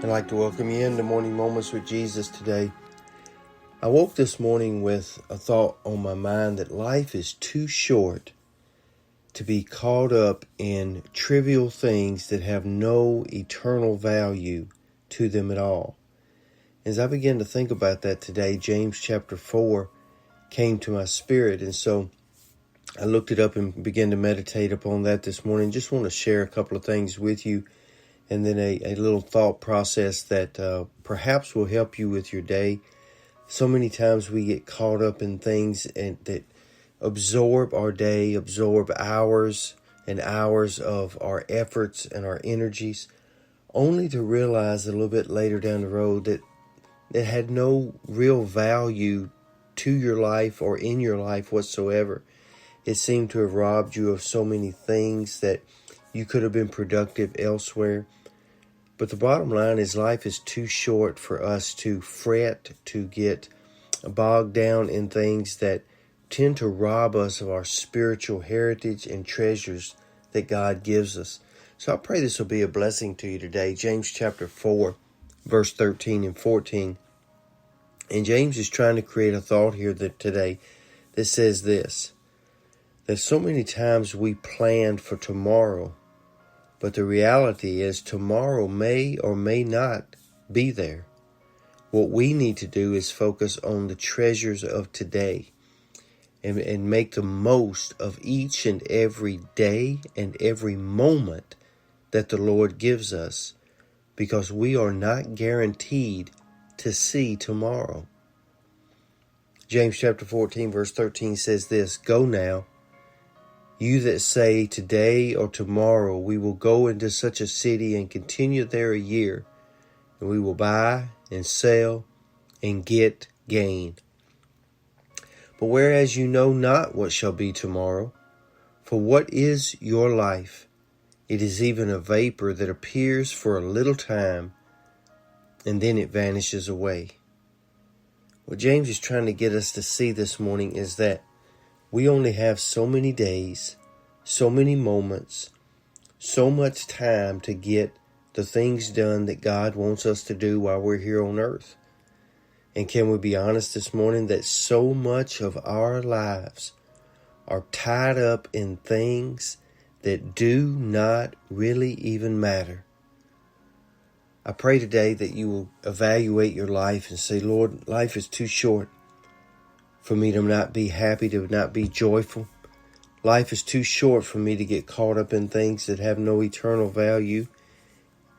I'd like to welcome you into Morning Moments with Jesus today. I woke this morning with a thought on my mind that life is too short to be caught up in trivial things that have no eternal value to them at all. As I began to think about that today, James chapter 4 came to my spirit, and so I looked it up and began to meditate upon that this morning. Just want to share a couple of things with you, and then a little thought process that perhaps will help you with your day. So many times we get caught up in things that absorb our day, absorb hours and hours of our efforts and our energies, only to realize a little bit later down the road that it had no real value to your life or in your life whatsoever. It seemed to have robbed you of so many things that you could have been productive elsewhere. But the bottom line is life is too short for us to fret, to get bogged down in things that tend to rob us of our spiritual heritage and treasures that God gives us. So I pray this will be a blessing to you today. James chapter 4, verse 13 and 14. And James is trying to create a thought here today that says this, that so many times we plan for tomorrow, but the reality is tomorrow may or may not be there. What we need to do is focus on the treasures of today and make the most of each and every day and every moment that the Lord gives us, because we are not guaranteed to see tomorrow. James chapter 14 verse 13 says this, "Go now, you that say today or tomorrow we will go into such a city and continue there a year, and we will buy and sell and get gain. But whereas you know not what shall be tomorrow, for what is your life? It is even a vapor that appears for a little time, and then it vanishes away." What James is trying to get us to see this morning is that we only have so many days, so many moments, so much time to get the things done that God wants us to do while we're here on earth. And can we be honest this morning that so much of our lives are tied up in things that do not really even matter? I pray today that you will evaluate your life and say, Lord, life is too short for me to not be happy, to not be joyful. Life is too short for me to get caught up in things that have no eternal value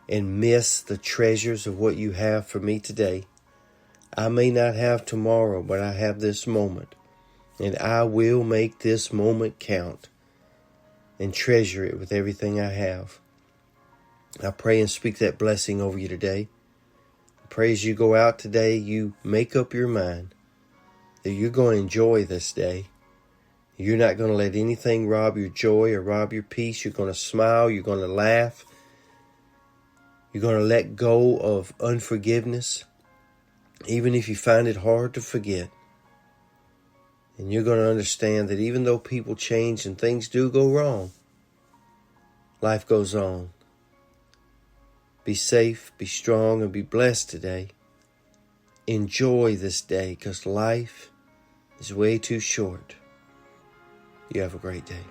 and miss the treasures of what you have for me today. I may not have tomorrow, but I have this moment, and I will make this moment count and treasure it with everything I have. I pray and speak that blessing over you today. I pray as you go out today, you make up your mind that you're going to enjoy this day. You're not going to let anything rob your joy or rob your peace. You're going to smile. You're going to laugh. You're going to let go of unforgiveness, even if you find it hard to forget. And you're going to understand that even though people change and things do go wrong, life goes on. Be safe, be strong, and be blessed today. Enjoy this day, because life is way too short. You have a great day.